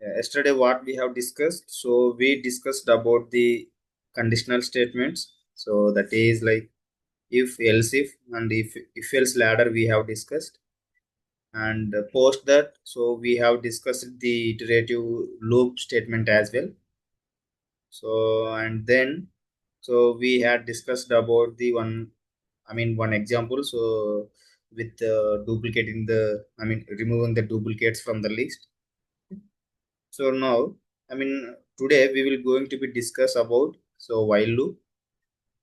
Yesterday, what we have discussed, so we discussed about the conditional statements. So that is like if, else if, and if else ladder we have discussed. And post that, so we have discussed the iterative loop statement as well. So and then, so we had discussed about the one, I mean one example. So with duplicating the, I mean removing the duplicates from the list. So now, I mean, today we will going to be discuss about so while loop.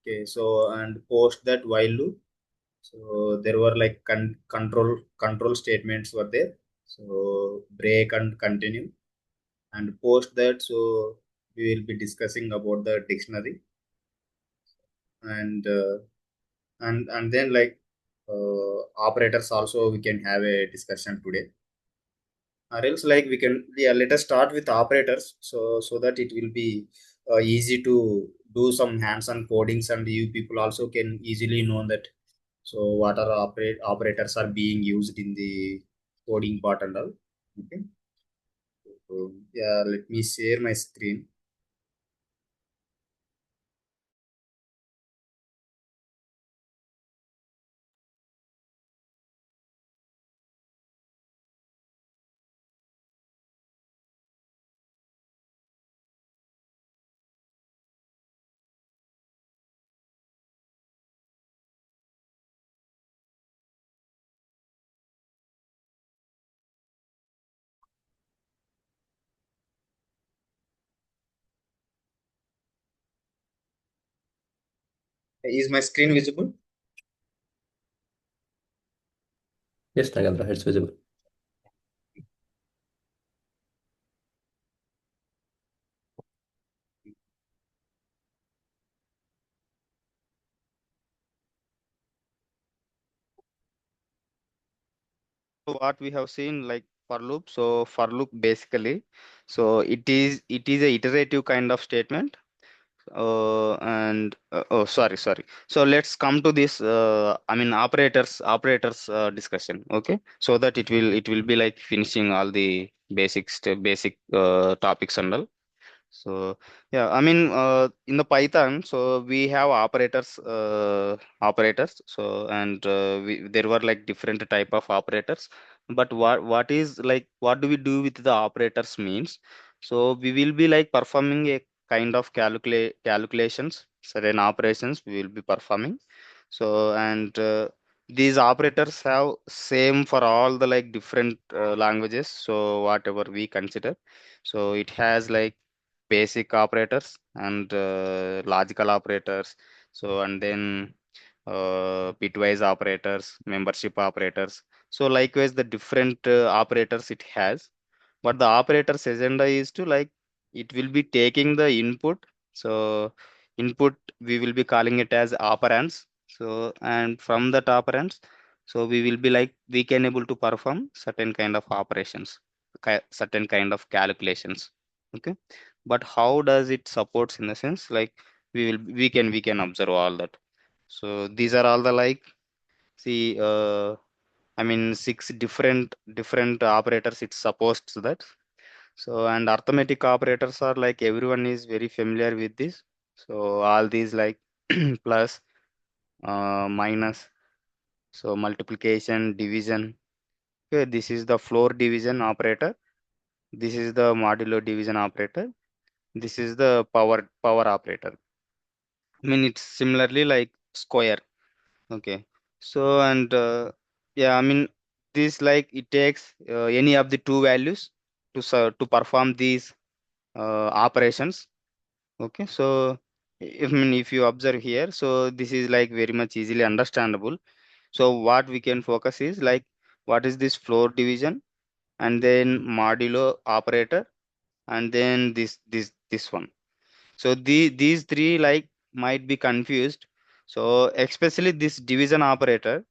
Okay, so and post that while loop. So there were like control statements were there. So break and continue, and post that. So we will be discussing about the dictionary, and and then like operators also we can have a discussion today. Or else like we can, yeah, let us start with operators, so that it will be easy to do some hands-on codings, and you people also can easily know that so what are operators are being used in the coding part and all. Okay, so yeah, let me share my screen. Is my screen visible? Yes, Nagendra, it's visible. So what we have seen like for loop. So for loop basically, so it is a iterative kind of statement. And oh, sorry. So let's come to this. I mean operators discussion. Okay, so that it will be like finishing all the basic topics and all. So yeah, I mean in the Python, so we have operators. So and there were like different type of operators. But what is like what do we do with the operators means? So we will be like performing a kind of calculations, certain operations we will be performing. So and these operators have same for all the like different languages. So whatever we consider, so it has like basic operators and logical operators. So and then bitwise operators, membership operators. So likewise the different operators it has. But the operator's agenda is to like it will be taking the input. So input we will be calling it as operands. So and from that operands, so we will be like we can able to perform certain kind of operations, certain kind of calculations. Okay, but how does it supports in the sense like we can observe all that. So these are all the like see I mean six different operators it supports that. So and arithmetic operators are like everyone is very familiar with this. So all these like plus, minus, so multiplication, division. Okay, this is the floor division operator. This is the modulo division operator. This is the power operator. I mean it's similarly like square. Okay. So and yeah, I mean this like it takes any of the two values to perform these operations. Okay. So if, I mean, if you observe here, so this is like very much easily understandable. So what we can focus is like what is this floor division, and then modulo operator, and then this one. So these three like might be confused. So especially this division operator.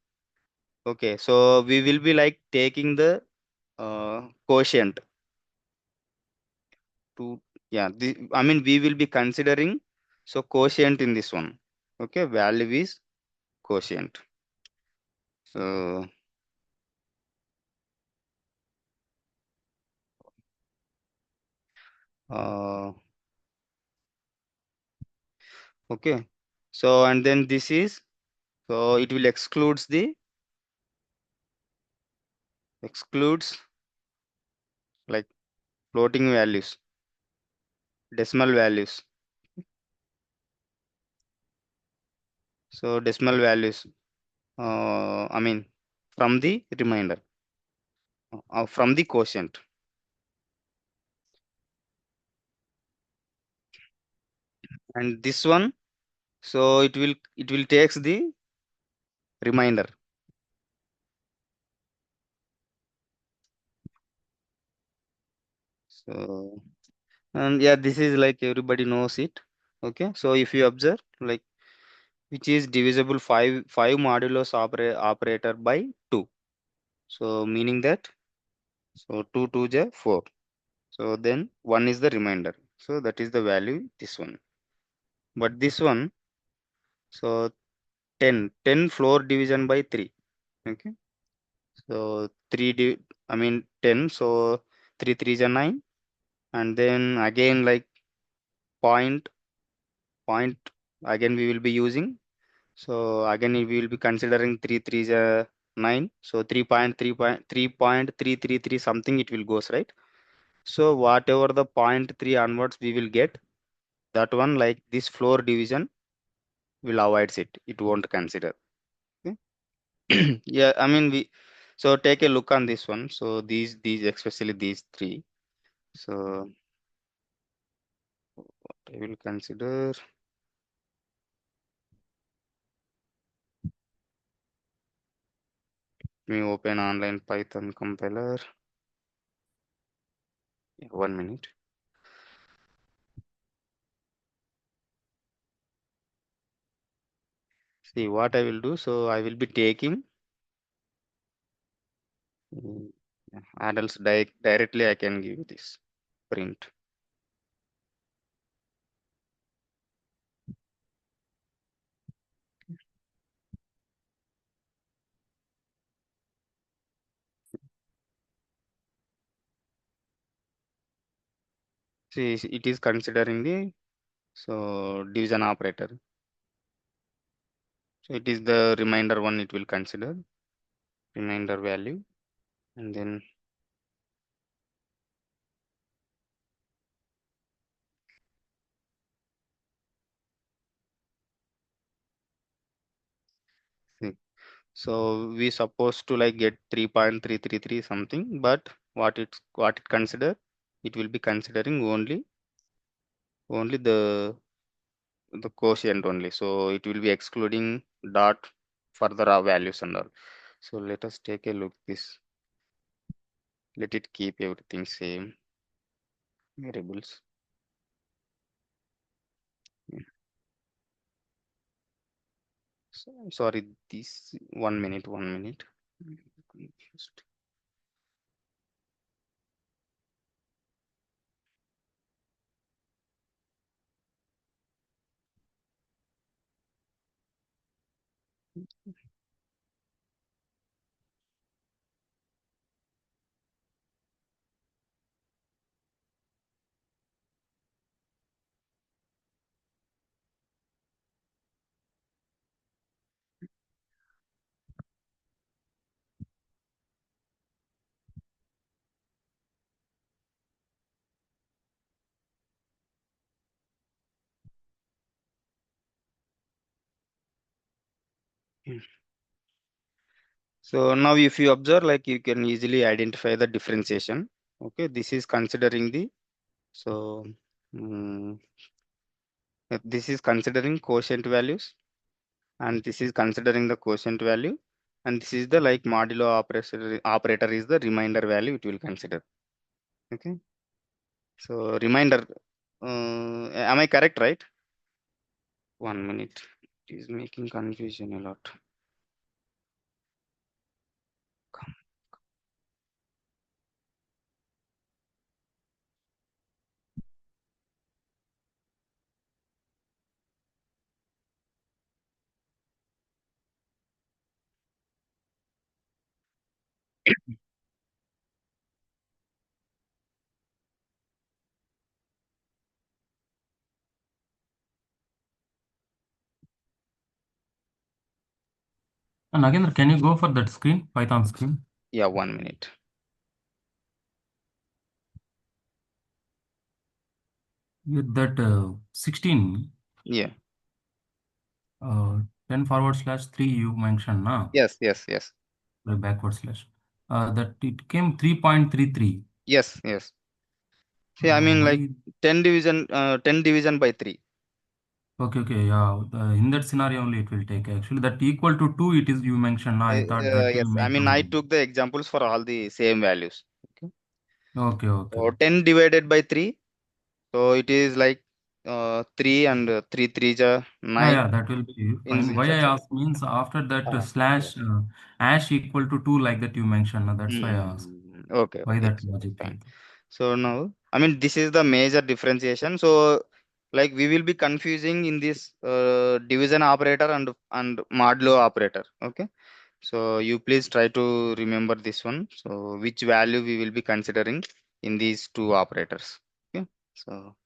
Okay, so we will be like taking the quotient to, yeah, I mean we will be considering so quotient in this one. Okay, value is quotient. So uh, okay. So and then this is, so it will excludes like floating values, decimal values. So decimal values, I mean from the remainder, from the quotient. And this one, so it will takes the remainder. So and yeah, this is like everybody knows it. Okay, so if you observe, like, which is divisible 5 modulus operator by 2. So meaning that, so 2 2 ja 4. So then 1 is the remainder. So that is the value, this one. But this one, so 10 floor division by 3. Okay. So 3 I mean 10. So 3 3 is a 9. And then again like point point again we will be using. So again we will be considering 3 3 is a 9. So 3.333 something it will goes, right? So whatever the point 3 onwards we will get, that one, like this floor division will avoids it. It won't consider. Okay. Yeah, I mean we, so take a look on this one. So these especially these three. So I will consider, me open online Python compiler. Yeah, 1 minute. See what I will do. So I will be taking adults directly. I can give this print. See, it is considering the, so division operator. So it is the remainder one. It will consider remainder value, and then see. So we supposed to like get 3.333 something, but what it consider, it will be considering only the quotient only. So it will be excluding dot further values and all. So let us take a look this. Let it keep everything same variables. Yeah. So, sorry, this 1 minute, 1 minute. Confused. Yeah. So now if you observe, like you can easily identify the differentiation. Okay, this is considering the, so mm, this is considering quotient values, and this is considering the quotient value, and this is the like modulo operator is the remainder value it will consider. Okay, so remainder, am I correct, right? 1 minute. It is making confusion a lot. Nagendra, can you go for that screen, Python screen? Yeah, 1 minute. With that 16, Yeah. 10/3 you mentioned, na? Yes. By backward slash. That it came 3.33. Yes. See, I mean like Why? 10 division by 3. Okay, yeah. In that scenario only it will take. Actually, that equal to 2, it is you mentioned, na? I thought that Yes, will I make mean I only. took the examples for all the same values. Okay. Okay. So 10 divided by 3. So it is like 3 and 3 3 9 Yeah, that will be fine. in Why I such a way. asked means after that Yeah. slash ash equal to 2 like that you mentioned. That's why I asked. Okay, Why that so logic fine. like that? So now, I mean, this is the major differentiation. So, like, we will be confusing in this division operator and modulo operator. Okay. So you please try to remember this one. So which value we will be considering in these two operators. Okay. So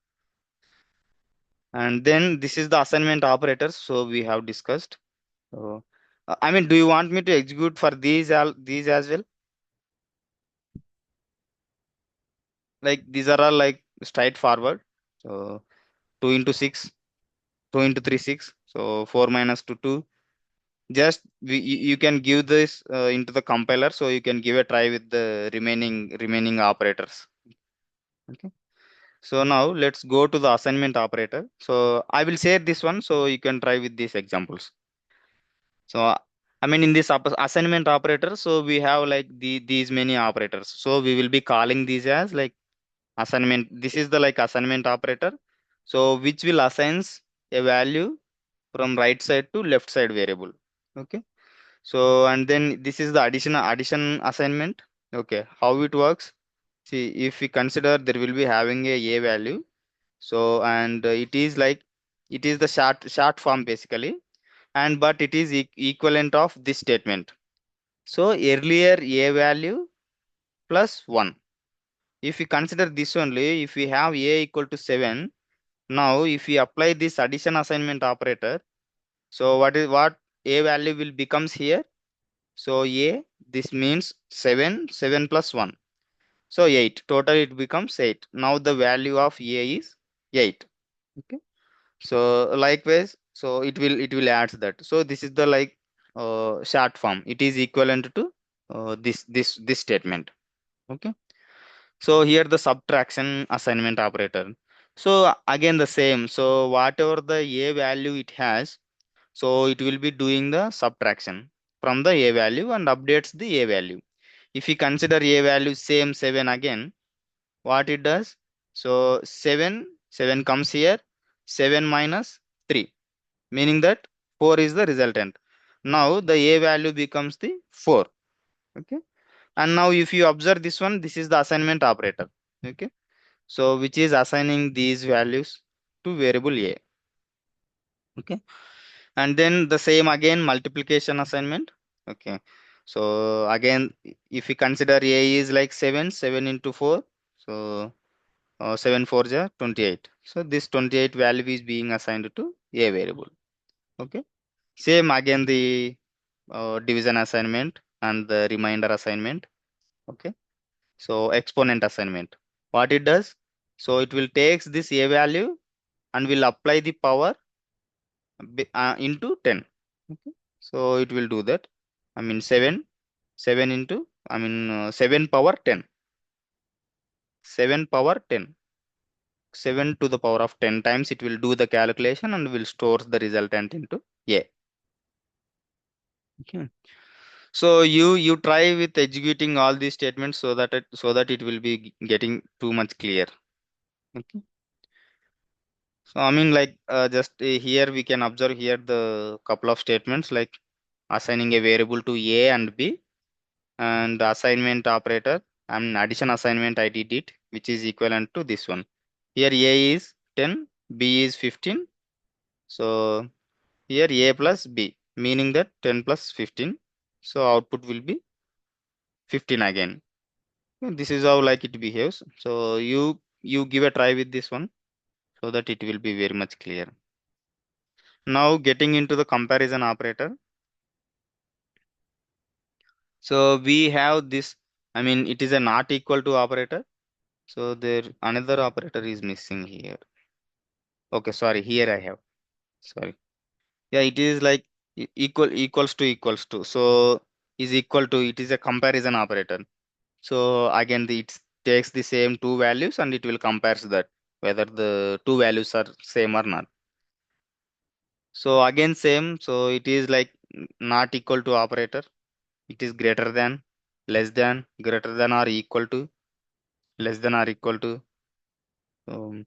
and then this is the assignment operators. So we have discussed. So I mean, do you want me to execute for these as well? Like these are all like straightforward. So 2 into 6, 2 into 3, 6. So 4 minus 2, 2. Just you can give this into the compiler, so you can give a try with the remaining operators. Okay. So now let's go to the assignment operator. So I will share this one, so you can try with these examples. So I mean in this assignment operator, so we have like these many operators. So we will be calling these as like assignment. This is the like assignment operator. So which will assigns a value from right side to left side variable. Okay. So and then this is the addition assignment. Okay. How it works? See, if we consider there will be having a value. So and it is like it is the short form basically, and but it is equivalent of this statement. So earlier a value plus 1. If we consider this only, if we have a equal to 7, now if we apply this addition assignment operator, so what a value will becomes here? So a, this means 7, 7 plus 1. So 8. Total it becomes 8. Now the value of a is 8. Okay. So likewise, so it will add that. So this is the like short form. It is equivalent to this statement. Okay. So here the subtraction assignment operator. So again the same. So whatever the a value it has, so it will be doing the subtraction from the a value and updates the a value. If we consider a value same 7 again, what it does? So 7 comes here, 7 minus 3, meaning that 4 is the resultant. Now the a value becomes the 4. Okay. And now if you observe this one, this is the assignment operator. Okay. So which is assigning these values to variable a. Okay. And then the same again multiplication assignment. Okay. So again, if we consider a is like 7, 7 into 4. So 7 4 ja 28. So this 28 value is being assigned to a variable. Okay. Same again the division assignment and the remainder assignment. Okay. So exponent assignment. What it does? So it will takes this a value and will apply the power into 10. Okay. So it will do that. I mean 7 into 7 power 10. 7 power 10. 7 to the power of 10 times it will do the calculation and will store the resultant into a. Okay. So you try with executing all these statements so that it will be getting too much clear. Okay. So I mean like just here we can observe here the couple of statements like assigning a variable to a and b, and assignment operator and addition assignment I did it, which is equivalent to this one. Here a is 10, b is 15. So here a plus b, meaning that 10 plus 15. So output will be 15 again. And this is how like it behaves. So you give a try with this one so that it will be very much clear. Now getting into the comparison operator. So we have this, I mean, it is a not equal to operator. So there another operator is missing here. Okay, sorry, here I have. Sorry. Yeah, it is like equals to equals to. So is equal to, it is a comparison operator. So again, it takes the same two values and it will compares that whether the two values are same or not. So again same. So it is like not equal to operator. It is greater than, less than, greater than or equal to, less than or equal to. Um,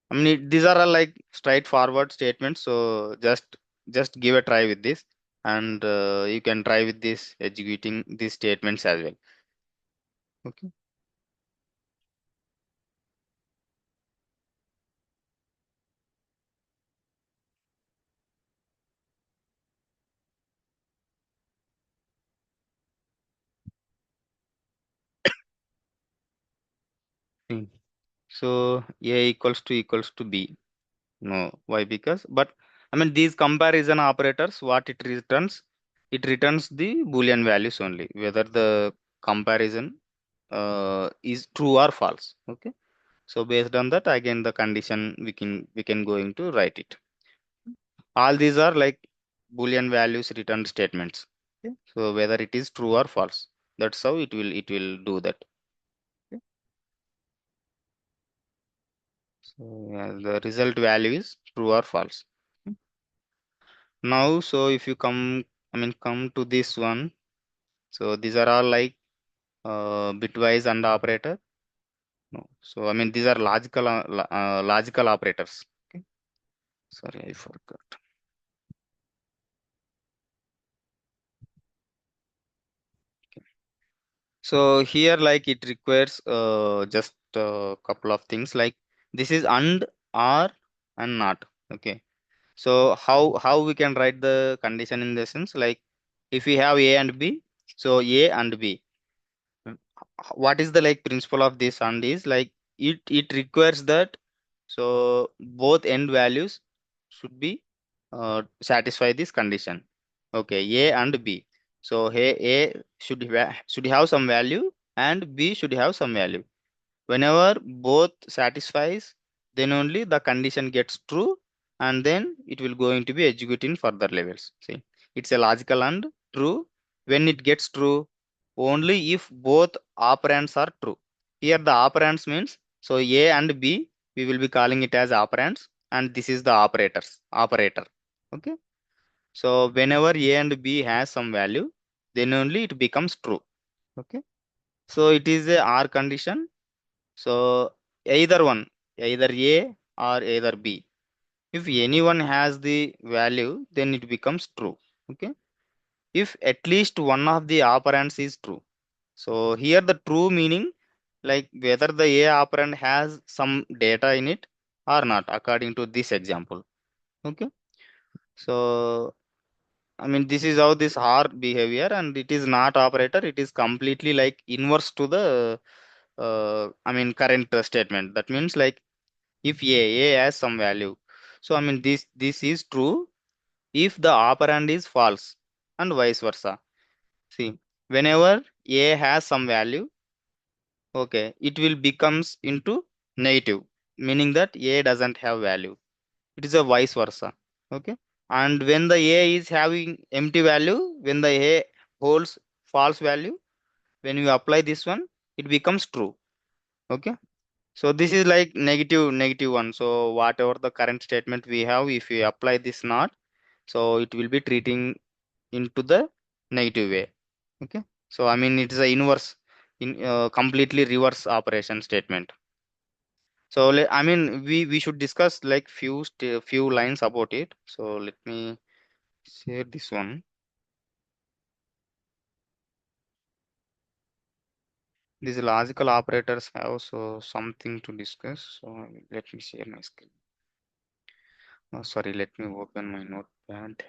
I mean, these are all like straightforward statements. So just give a try with this, and you can try with this executing these statements as well. Okay. Hmm. So A equals to B. No, why? Because, but I mean, these comparison operators, what it returns the Boolean values only, whether the comparison is true or false. Okay. So based on that, again, the condition we can going to write it. All these are like Boolean values returned statements. Okay. So whether it is true or false, that's how it will do that. Okay. So yeah, the result value is true or false. Okay. Now, so if you come to this one. So these are all like bitwise and operator. No. So I mean these are logical operators. Okay. Sorry, I forgot. Okay. So here like it requires just a couple of things like this is and not. Okay. So how we can write the condition in the sense like if we have A and B, so A and B. What is the like principle of this and is like it requires that so both end values should be satisfy this condition. Okay, A and B. So hey, A should have some value and B should have some value. Whenever both satisfies, then only the condition gets true, and then it will going to be executed in further levels. See, it's a logical and true. When it gets true, only if both operands are true. Here the operands means so A and B we will be calling it as operands, and this is the operator. Okay. So whenever A and B has some value, then only it becomes true. Okay. So it is a R condition, so either one, either A or either B. If anyone has the value, then it becomes true. Okay. If at least one of the operands is true. So here the true meaning like whether the A operand has some data in it or not, according to this example. Okay. So I mean this is how this R behavior and it is not operator. It is completely like inverse to the I mean current statement. That means like if A has some value. So I mean this is true if the operand is false and vice versa. See, whenever A has some value, okay, it will becomes into negative, meaning that A doesn't have value. It is a vice versa. Okay. And when the A is having empty value, when the A holds false value, when you apply this one, it becomes true. Okay. So this is like negative one. So whatever the current statement we have, if we apply this not, so it will be treating into the negative way. Okay. So I mean it is a inverse in completely reverse operation statement. So I mean we should discuss like few lines about it. So let me share this one. These logical operators have so something to discuss. So let me share my screen. Oh, sorry, let me open my notepad.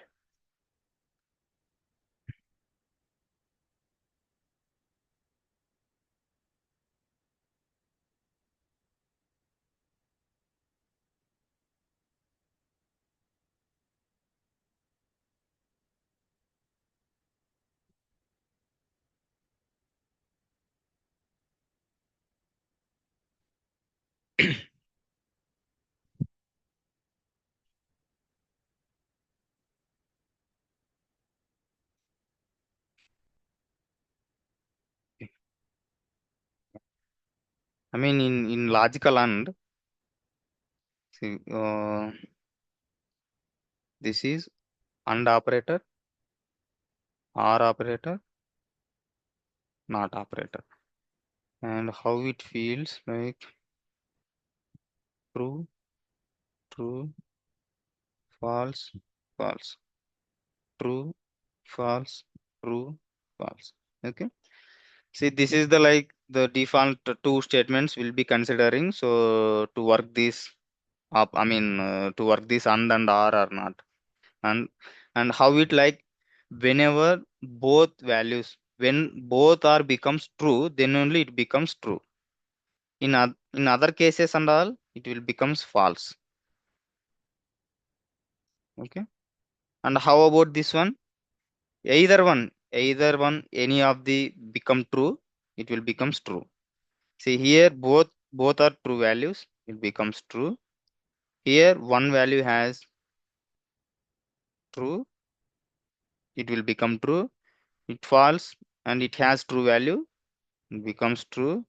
I mean, in logical and see, this is AND operator, OR operator, NOT operator, and how it feels like true, true, false, false, true, false, true, false. Okay. See, this is the like the default two statements we'll be considering. So to work this up, I mean, to work this and OR or not, and how it like whenever both values, when both are becomes true, then only it becomes true. In other cases and all, it will becomes false. Okay. And how about this one? Either one, any of the become true, it will becomes true. See here, both are true values, it becomes true. Here, one value has true, it will become true. It false and it has true value, it becomes true.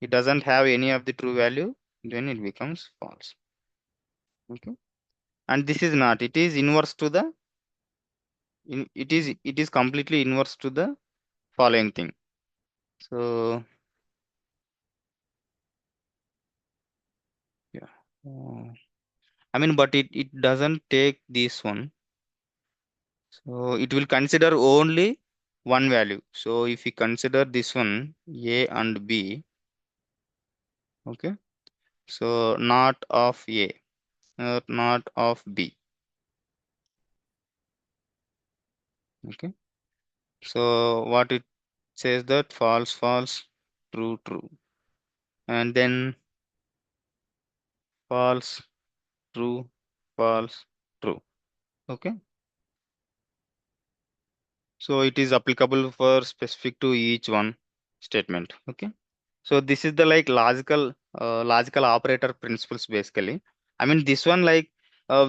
It doesn't have any of the true value, then it becomes false. Okay. And this is not, it is inverse to the it is completely inverse to the following thing. So yeah. I mean, but it doesn't take this one. So it will consider only one value. So if we consider this one, A and B, okay. So not of A, not of B. Okay. So what it says that false, false, true, true. And then false, true, false, true. Okay. So it is applicable for specific to each one statement. Okay. So this is the like logical operator principles basically. I mean this one like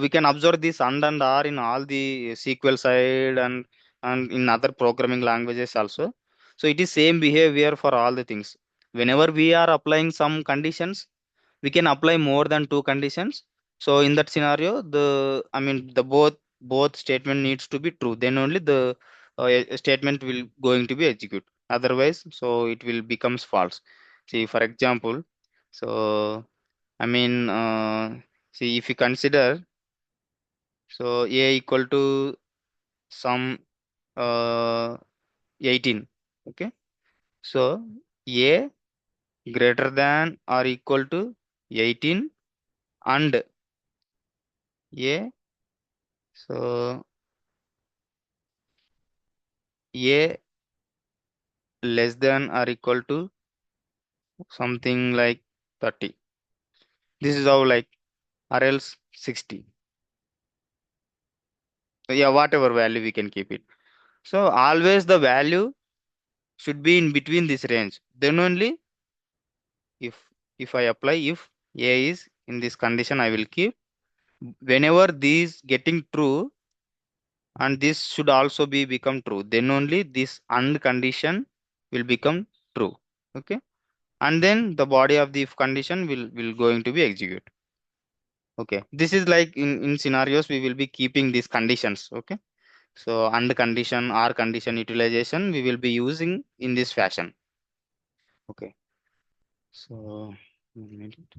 we can observe this and are in all the SQL side and in other programming languages also. So it is same behavior for all the things. Whenever we are applying some conditions, we can apply more than two conditions. So in that scenario, I mean the both statement needs to be true. Then only the statement will going to be execute. Otherwise, so it will becomes false. See, for example, so I mean, see if you consider, so a equal to some 18. Okay, so a greater than or equal to 18 and a, so a less than or equal to something like 30. This is how like, or else 60. So yeah, whatever value we can keep it. So always the value should be in between this range. Then only if I apply, if a is in this condition, I will keep. Whenever these getting true and this should also be become true, then only this and condition will become true. Okay. And then the body of the if condition will going to be execute. Okay, this is like in scenarios we will be keeping these conditions. Okay, so and condition or condition utilization we will be using in this fashion. Okay, so 1 minute.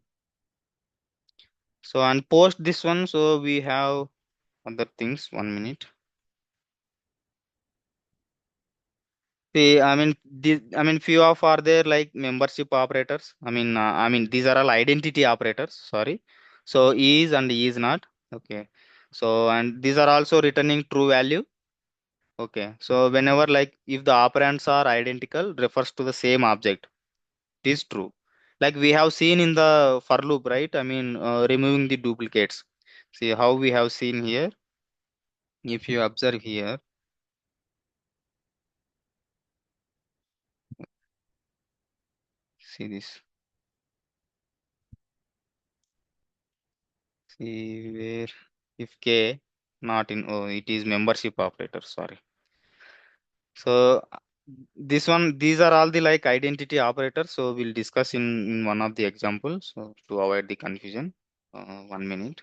So and post this one, so we have other things. 1 minute. See, I mean, few of are there like membership operators. I mean, these are all identity operators. Sorry. So is and is not. Okay. So and these are also returning true value. Okay. So whenever like if the operands are identical, refers to the same object. It is true. Like we have seen in the for loop, right? I mean, removing the duplicates. See how we have seen here. If you observe here, see this. where if K not in, oh, it is membership operator, sorry. So this one, these are all the like identity operators. So we'll discuss in one of the examples. So to avoid the confusion, 1 minute.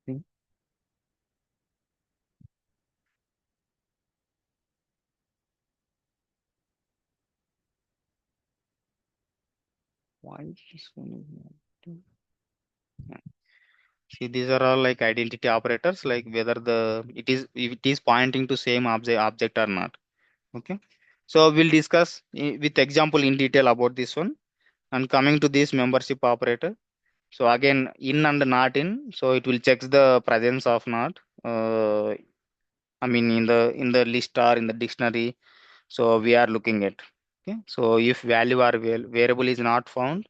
Hmm. Why this one is not doing- Yeah. See, these are all like identity operators, like whether if it is pointing to same object or not. Okay. So we'll discuss with example in detail about this one. And coming to this membership operator. So again, in and not in. So it will check the presence of not. I mean in the list or in the dictionary. So we are looking at. Okay. So if value or variable is not found,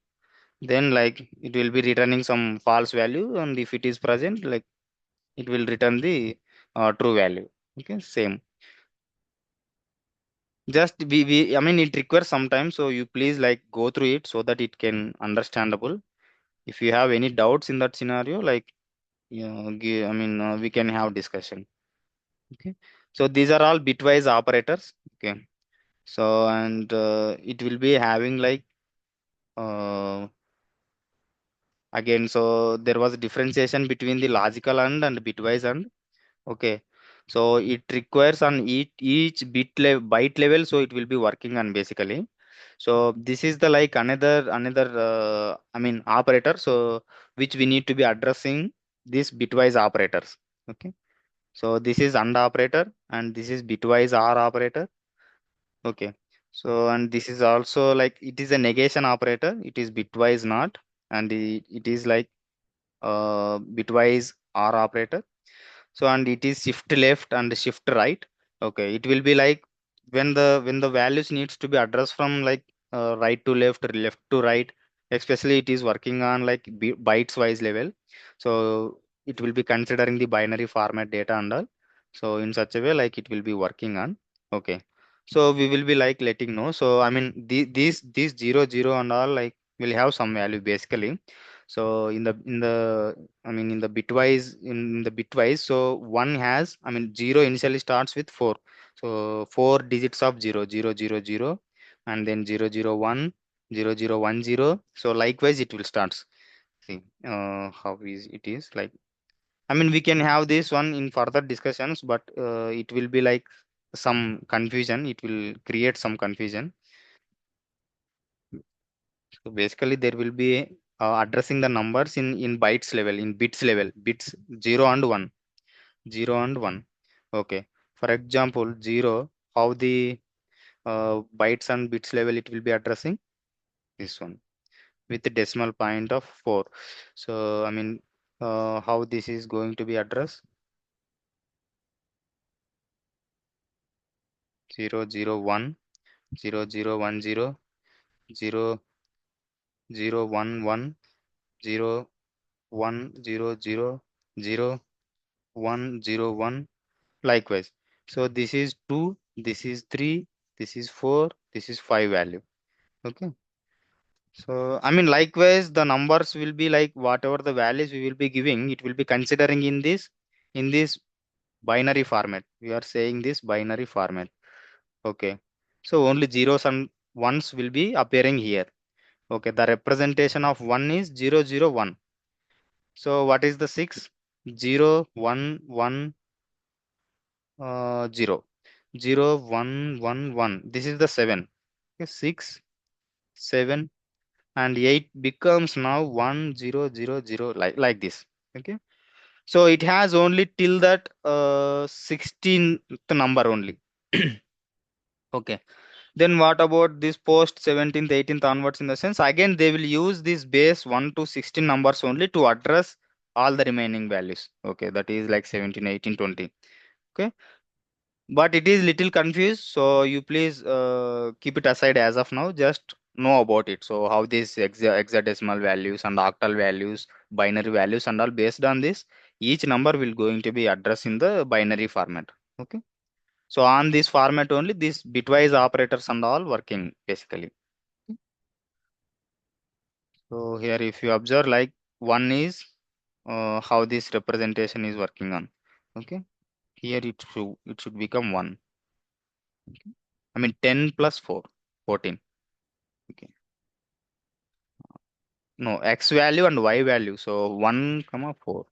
then like it will be returning some false value, and if it is present, like it will return the true value. Okay, same. Just I mean it requires some time, so you please like go through it so that it can understandable. If you have any doubts in that scenario, like I mean we can have discussion. Okay, so these are all bitwise operators. Okay, so and it will be having like uh, again, so there was a differentiation between the logical and bitwise and. Okay, so it requires on each byte level, so it will be working on basically. So this is the like another I mean operator. So which we need to be addressing these bitwise operators. Okay, so this is AND operator and this is bitwise OR operator. Okay, so and this is also like it is a negation operator. It is bitwise not, and it is like bitwise OR operator. So and it is shift left and shift right. Okay, it will be like when the values needs to be addressed from like right to left or left to right, especially it is working on like bytes wise level. So it will be considering the binary format data and all. So in such a way, like it will be working on. Okay, so we will be like letting know. So I mean these 0 0 and all like will have some value basically. So I mean in the bitwise, so one has, I mean 0 initially starts with 4. So 4 digits of 0 0 0 0, and then 0 0 1 0 0 1 0. So likewise it will start. See how is it is like. I mean we can have this one in further discussions, but it will be like some confusion. It will create some confusion. So basically, there will be addressing the numbers in bytes level, in bits level, bits 0 and 1, 0 and 1. Okay. For example, 0, how the bytes and bits level it will be addressing this one with the decimal point of 4. So, I mean, how this is going to be addressed? 0 0 1 0 0 1 0 0 0 1 1 0 1 0 0 0 1 0 1. Likewise. So this is 2, this is 3, this is 4, this is 5 value. Okay. So I mean likewise the numbers will be like whatever the values we will be giving, it will be considering in this binary format. We are saying this binary format. Okay. So only zeros and ones will be appearing here. Okay. The representation of 1 is 0 0 1. So what is the 6? 0 1 1 0 0 1 1 1. This is the 7. Okay, 6 7 and 8 becomes now 1 0 0 0, like this. Okay, so it has only till that 16th number only. Okay, then what about this post 17th 18th onwards? In the sense again they will use this base 1 to 16 numbers only to address all the remaining values. Okay, that is like 17, 18, 20. Okay, but it is little confused, so you please keep it aside as of now. Just know about it. So how these hexadecimal values and octal values, binary values, and all, based on this, each number will going to be addressed in the binary format. Okay. So on this format only, these bitwise operators and all working basically. So here, if you observe, like one is how this representation is working on. Okay. Here it should become 1. Okay. I mean 10 plus 4, 14. Okay. No, x value and y value. So 1 comma 4.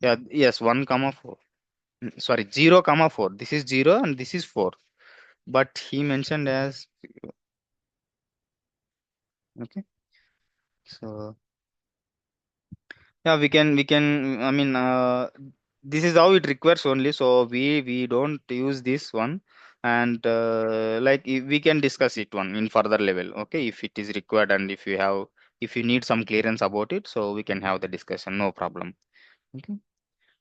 Yeah, yes, 1 comma 4. Sorry, 0 comma 4. This is 0 and this is 4. But he mentioned as 0. Okay. So yeah, we can I mean this is how it requires only, so we don't use this one, and we can discuss it one in further level, okay, if it is required, and if you need some clearance about it, so we can have the discussion, no problem. Okay,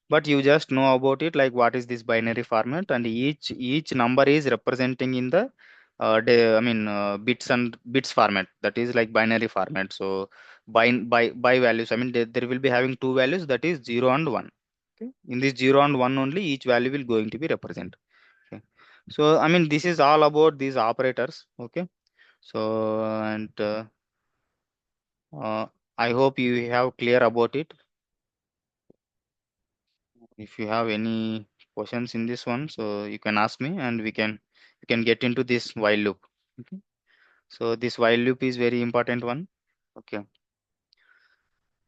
but you just know about it, like what is this binary format, and each number is representing in the bits and bits format, that is like binary format. So by values, I mean there will be having two values, that is 0 and 1. Okay, in this 0 and 1 only each value will going to be represented. Okay, so I mean this is all about these operators. Okay, so and I hope you have clear about it. If you have any questions in this one, so you can ask me, and we can get into this while loop. Okay, so this while loop is very important one. Okay,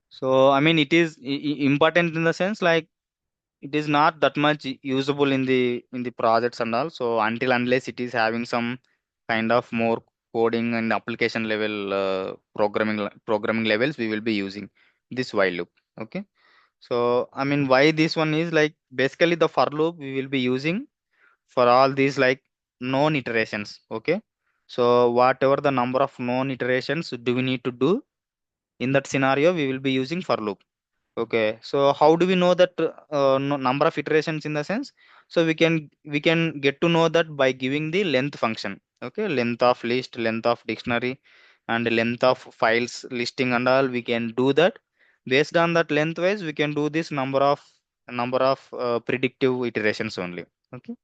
so I mean it is important in the sense, like it is not that much usable in the projects and all. So until unless it is having some kind of more coding and application level programming levels, we will be using this while loop. Okay, so I mean why this one is, like basically the for loop we will be using for all these like known iterations. Okay, so whatever the number of known iterations do we need to do, in that scenario we will be using for loop. Okay, so how do we know that number of iterations, in the sense? So we can get to know that by giving the length function. Okay, length of list, length of dictionary, and length of files listing and all. We can do that. Based on that lengthwise, we can do this number of predictive iterations only. Okay,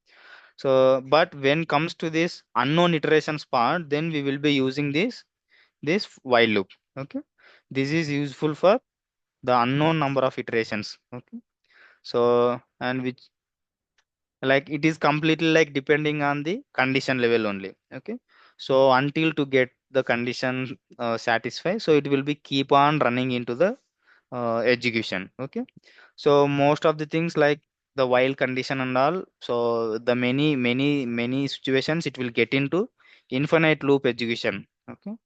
so but when comes to this unknown iterations part, then we will be using this while loop. Okay, this is useful for the unknown number of iterations. Okay, so and which, like it is completely like depending on the condition level only. Okay, so until to get the condition satisfy, so it will be keep on running into the execution. Okay, so most of the things like the while condition and all, so the many situations it will get into infinite loop execution. Okay,